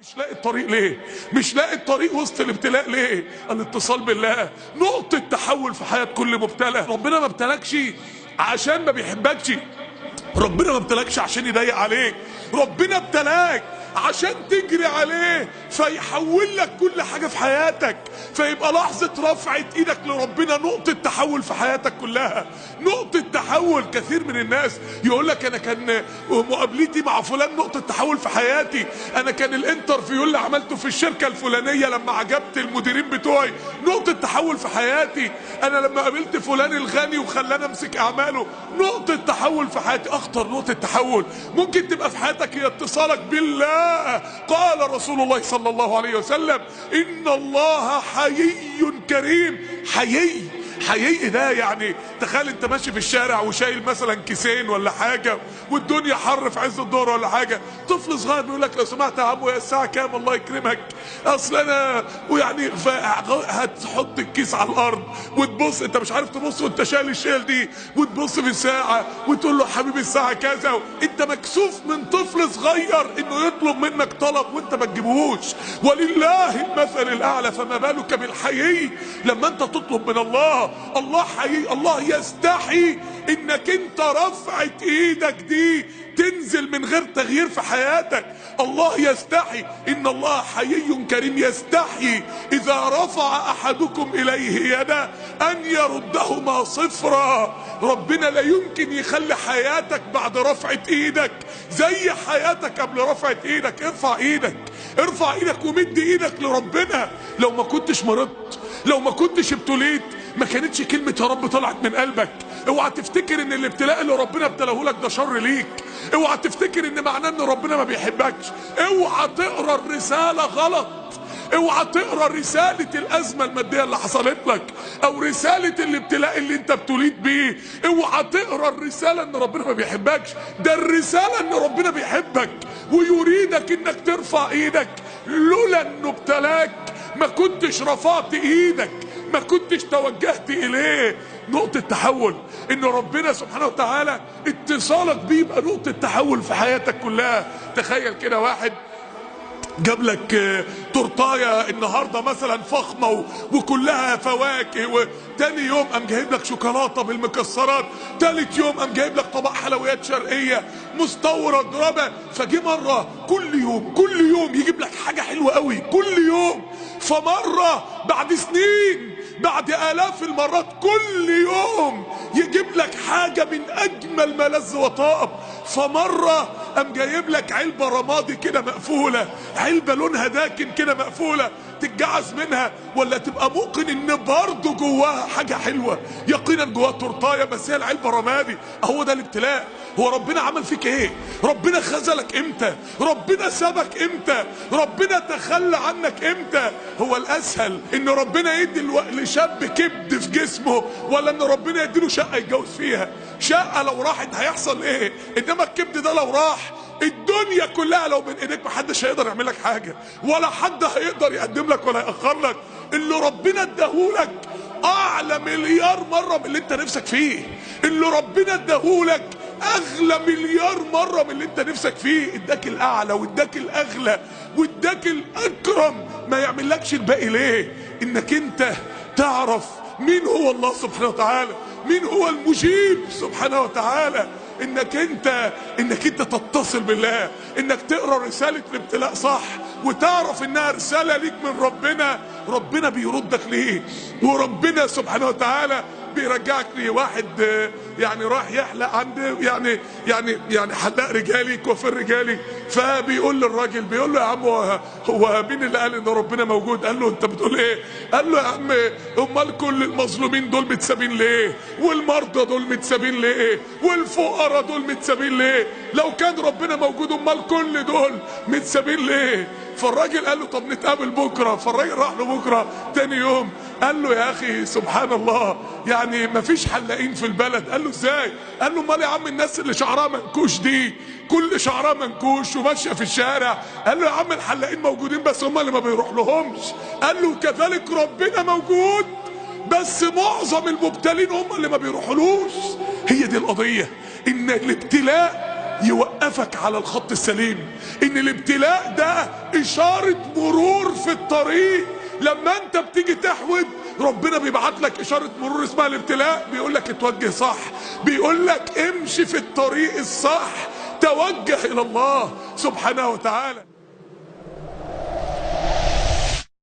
مش لاقي الطريق ليه؟ مش لاقي الطريق وسط الابتلاء ليه؟ الاتصال بالله نقطة تحول في حياة كل مبتلى. ربنا ما ابتلاكش عشان ما بيحبكش، ربنا ما ابتلاكش عشان يضيق عليك، ربنا ابتلاك عشان تجري عليه فيحول لك كل حاجة في حياتك، فيبقى لحظة رفعة ايدك لربنا نقطة تحول في حياتك كلها، نقطة تحول. كثير من الناس يقول لك انا كان مقابلتي مع فلان نقطة تحول في حياتي، انا كان الانترفيو اللي عملته في الشركة الفلانية لما عجبت المديرين بتوعي نقطة تحول في حياتي، انا لما قابلت فلان الغني وخلاني امسك اعماله نقطة تحول في حياتي. اخطر نقطة تحول ممكن تبقى في حياتك هي اتصالك بالله. قال رسول الله صلى الله عليه وسلم ان الله حيي كريم. حيي ده يعني تخيل انت ماشي في الشارع وشايل مثلا كيسين ولا حاجه والدنيا حر في عز الظهر ولا حاجه، طفل صغير بيقول لك لو سمحت يا عمو يا الساعه كام الله يكرمك اصل انا، ويعني هتحط الكيس على الارض وتبص انت مش عارف تبص وانت شايل الشيل دي وتبص في الساعه وتقول له حبيبي الساعه كذا، انت مكسوف من طفل صغير انه يطلب منك طلب وانت ما تجيبهوش. ولله المثل الاعلى، فما بالك بالحيي لما انت تطلب من الله. الله حيي، الله يستحي انك انت رفعت ايدك دي تنزل من غير تغيير في حياتك. الله يستحي، ان الله حيي كريم يستحي اذا رفع احدكم اليه يده ان يردهما صفرا. ربنا لا يمكن يخلي حياتك بعد رفعة ايدك زي حياتك قبل رفعة ايدك. ارفع ايدك، ارفع ايدك ومد ايدك لربنا. لو ما كنتش مرضت، لو ما كنتش ابتليت، ما كانتش كلمة يا رب طلعت من قلبك. اوعى تفتكر ان الابتلاء اللي ربنا ابتلاه لك ده شر ليك، اوعى تفتكر ان معناه ان ربنا ما بيحبكش، اوعى تقرا الرسالة غلط، اوعى تقرا رسالة الازمة المادية اللي حصلت لك او رسالة الابتلاء اللي انت ابتليت بيه، اوعى تقرا الرسالة ان ربنا ما بيحبكش، ده الرسالة ان ربنا بيحبك ويريدك انك ترفع ايدك. لولا انه ابتلاك ما كنتش رفعت ايدك، ما كنتش توجهت اليه. نقطة تحول ان ربنا سبحانه وتعالى اتصالك بيه يبقى نقطة تحول في حياتك كلها. تخيل كده واحد جاب لك تورتايه النهارده مثلا فخمه وكلها فواكه، وتاني يوم قام جايب لك شوكولاته بالمكسرات، تالت يوم قام جايب لك طبق حلويات شرقيه مستورد ربع. فجي مره كل يوم يجيب لك حاجه حلوه قوي كل يوم، فمره بعد سنين بعد آلاف المرات كل يوم يجيب لك حاجة من أجمل ما لذ وطاب. فمرة قام جايب لك علبة رمادي كده مقفولة، علبة لونها داكن كده مقفولة، تتجعز منها ولا تبقى موقن ان برضه جواها حاجة حلوة، يقينا جواها تورتاية بس هي العلبة رمادي. اهو ده الابتلاء. هو ربنا عمل فيك ايه؟ ربنا خذلك امتى؟ ربنا سابك امتى؟ ربنا تخلى عنك امتى؟ هو الاسهل ان ربنا يدي لشاب كبد في جسمه ولا ان ربنا يديله شقة يتجوز فيها؟ شقة لو راحت هيحصل ايه؟ انما الكبد ده لو راح الدنيا كلها لو من ايديك محدش هيقدر يعمل لك حاجة، ولا حد هيقدر يقدم لك ولا يأخر لك. اللي ربنا اداهولك اعلى مليار مرة من اللي انت نفسك فيه، اللي ربنا اداهولك اغلى مليار مرة من اللي انت نفسك فيه. اداك الاعلى واداك الاغلى واداك الاكرم، ما يعملكش الباقي ليه؟ انك انت تعرف مين هو الله سبحانه وتعالى، مين هو المجيب سبحانه وتعالى، انك انت تتصل بالله، انك تقرا رسالة الابتلاء صح وتعرف انها رسالة ليك من ربنا. ربنا بيردك ليه، وربنا سبحانه وتعالى بيرجعك ليه. واحد يعني راح يحلق عند يعني حلاق رجالي، كوافير رجالي، فبيقول للراجل، بيقول له يا عم هو مين اللي قال ان ربنا موجود؟ قال له انت بتقول ايه؟ قال له يا عم امال كل المظلومين دول متسابين ليه؟ والمرضى دول متسابين ليه؟ والفقراء دول متسابين ليه؟ لو كان ربنا موجود امال كل دول متسابين ليه؟ فالراجل قال له طب نتقابل بكره. فالراجل راح له بكره تاني يوم، قال له يا اخي سبحان الله يعني مفيش حلاقين في البلد. قال له ازاي؟ قال له امال يا عم الناس اللي شعرها منكوش دي كل شعرها منكوش وماشيه في الشارع. قال له يا عم الحلاقين موجودين بس هم اللي ما بيروح لهمش. قال له كذلك ربنا موجود بس معظم المبتلين هم اللي ما بيروحولوش. هي دي القضيه، ان الابتلاء يوقفك على الخط السليم، ان الابتلاء ده اشارة مرور في الطريق. لما انت بتيجي تحود ربنا بيبعت لك اشارة مرور اسمها الابتلاء، بيقول لك اتوجه صح، بيقول لك امشي في الطريق الصح، توجه الى الله سبحانه وتعالى.